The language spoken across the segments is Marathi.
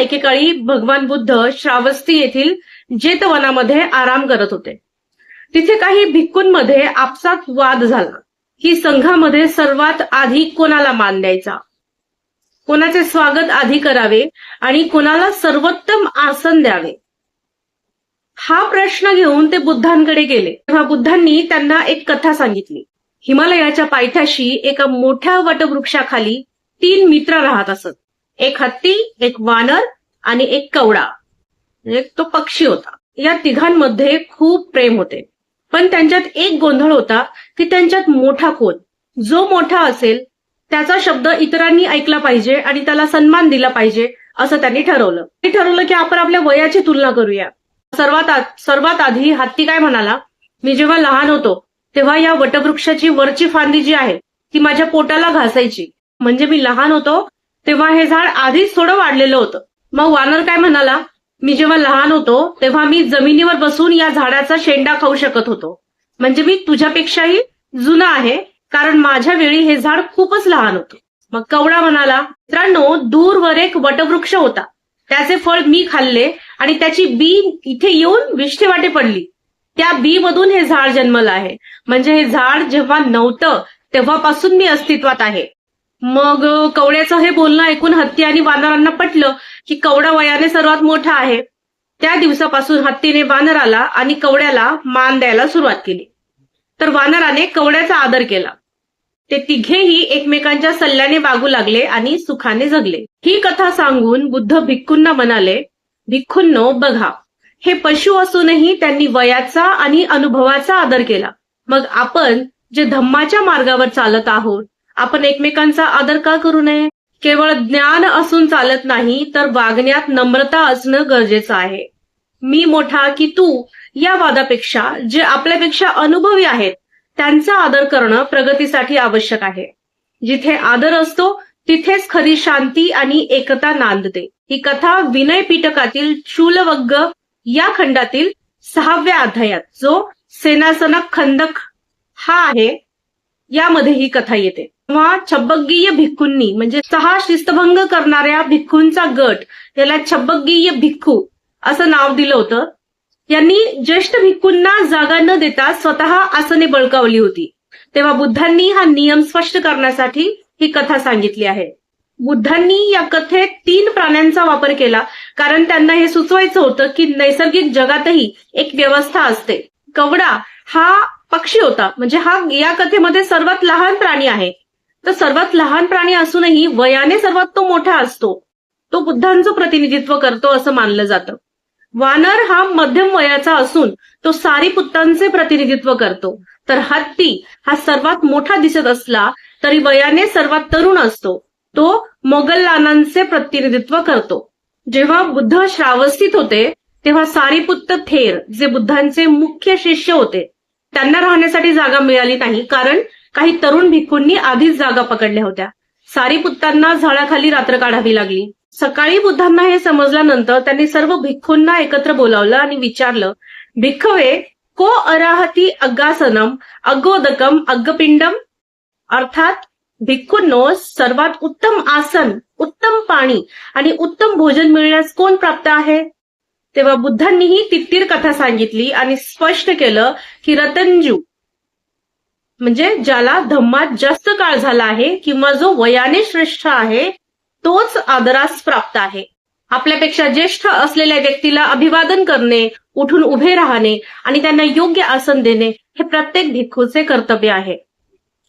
एकेकाळी भगवान बुद्ध श्रावस्ती येथील जेतवनामध्ये आराम करत होते. तिथे काही भिक्खूंमध्ये आपसात वाद झाला की संघामध्ये सर्वात आधी कोणाला मान द्यायचा, कोणाचे स्वागत आधी करावे आणि कोणाला सर्वोत्तम आसन द्यावे. हा प्रश्न घेऊन ते बुद्धांकडे गेले. तेव्हा बुद्धांनी त्यांना एक कथा सांगितली. हिमालयाच्या पायथ्याशी एका मोठ्या वटवृक्षाखाली 3 मित्र राहत असत. एक हत्ती, एक वानर आणि एक कवडा, म्हणजे तो पक्षी होता. या तिघांमध्ये खूप प्रेम होते, पण त्यांच्यात एक गोंधळ होता की त्यांच्यात मोठा कोण, जो मोठा असेल त्याचा शब्द इतरांनी ऐकला पाहिजे आणि त्याला सन्मान दिला पाहिजे असं त्यांनी ठरवलं. की आपण आपल्या वयाची तुलना करूया. सर्वात आधी हत्ती काय म्हणाला, मी जेव्हा लहान होतो तेव्हा या वटवृक्षाची वरची फांदी जी आहे ती माझ्या पोटाला घासायची, म्हणजे मी लहान होतो तेव्हा हे झाड आधीच थोडं वाढलेलं होतं. मग वानर काय म्हणाला, मी जेव्हा लहान होतो तेव्हा मी जमिनीवर बसून या झाडाचा शेंडा खाऊ शकत होतो, म्हणजे मी तुझ्यापेक्षाही जुना आहे, कारण माझ्या वेळी हे झाड खूपच लहान होतं. मग कवडा म्हणाला, मित्रांनो, दूरवर एक वटवृक्ष होता, त्याचे फळ मी खाल्ले आणि त्याची बी इथे येऊन विष्ठेवाटे पडली. त्या बी मधून हे झाड जन्मलं आहे, म्हणजे हे झाड जेव्हा नव्हतं तेव्हापासून मी अस्तित्वात आहे. मग कवड्याचं हे बोलणं ऐकून हत्ती आणि वानरांना पटलं की कवडा वयाने सर्वात मोठा आहे. त्या दिवसापासून हत्तीने वानराला आणि कवड्याला मान द्यायला सुरुवात केली, तर वानराने कवड्याचा आदर केला. ते तिघेही एकमेकांच्या सल्ल्याने वागू लागले आणि सुखाने जगले. ही कथा सांगून बुद्ध भिक्खूंना म्हणाले, भिक्खूंनो, बघा, हे पशु असूनही त्यांनी वयाचा आणि अनुभवाचा आदर केला. मग आपण जे धम्माच्या मार्गावर चालत आहोत, आपण एकमेकांचा आदर का करू नये? केवळ ज्ञान असून चालत नाही, तर वागण्यात नम्रता असणं गरजेचं आहे. मी मोठा की तू या वादापेक्षा जे आपल्यापेक्षा अनुभवी आहेत त्यांचा आदर करणं प्रगतीसाठी आवश्यक आहे. जिथे आदर असतो तिथेच खरी शांती आणि एकता नांदते. ही कथा विनय पिटकातील शूलवग्ग या खंडातील 6व्या अध्यायात, जो सेनासनक खंदक हा आहे, यामध्ये ही कथा येते. तेव्हा छब्बगीय भिक्खूंनी, म्हणजे 6 शिस्तभंग करणाऱ्या भिक्खूंचा गट, याला छब्बगीय भिक्खू असं नाव दिलं होतं. यांनी ज्येष्ठ भिक्खूंना जागा न देता स्वतः आसने बळकावली होती. तेव्हा बुद्धांनी हा नियम स्पष्ट करण्यासाठी ही कथा सांगितली आहे. बुद्धांनी या कथेत 3 प्राण्यांचा वापर केला, कारण त्यांना हे सुचवायचं होतं की नैसर्गिक जगातही एक व्यवस्था असते. कवडा हा पक्षी होता, म्हणजे हा या कथेमध्ये सर्वात लहान प्राणी आहे. तर सर्वात लहान प्राणी असूनही वयाने सर्वात तो मोठा असतो, तो बुद्धांचं प्रतिनिधित्व करतो असं मानलं जातं. वानर हा मध्यम वयाचा असून तो सारीपुत्तांचे प्रतिनिधित्व करतो. तर हत्ती हा सर्वात मोठा दिसत असला तरी वयाने सर्वात तरुण असतो, तो मोगल्लानांचे प्रतिनिधित्व करतो. जेव्हा बुद्ध श्रावस्तीत होते तेव्हा सारीपुत्त थेर, जे बुद्धांचे मुख्य शिष्य होते, त्यांना राहण्यासाठी जागा मिळाली नाही, कारण काही तरुण भिक्खूंनी आधीच जागा पकडल्या होत्या. सारीपुत्तांना झाडाखाली रात्र काढावी लागली. सकाळी बुद्धांना हे समजल्यानंतर त्यांनी सर्व भिक्खूंना एकत्र बोलावलं आणि विचारलं, भिक्खवे, को अराहती अग्गासनम अग्गोदकम अग्गपिंडम, अर्थात भिक्खूंनो, सर्वात उत्तम आसन, उत्तम पाणी आणि उत्तम भोजन मिळण्यास कोण प्राप्त आहे? तेव्हा बुद्धांनीही तित्तीर कथा सांगितली आणि स्पष्ट केलं की रतंजू, म्हणजे ज्याला धम्मात जास्त काळ झाला आहे किंवा जो वयाने श्रेष्ठ आहे, तोच आदरास प्राप्त आहे. आपल्यापेक्षा ज्येष्ठ असलेल्या व्यक्तीला अभिवादन करणे, उठून उभे राहणे आणि त्यांना योग्य आसन देणे हे प्रत्येक भिक्खूचे कर्तव्य आहे.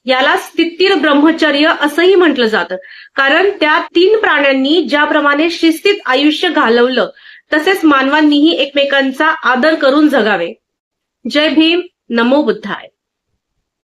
याला तित्तीर ब्रह्मचर्य असंही म्हटलं जातं, कारण त्या 3 प्राण्यांनी ज्याप्रमाणे शिस्तीत आयुष्य घालवलं तसेच मानवांनीही एकमेकांचा आदर करून जगावे. जय भीम, नमो बुद्धाय.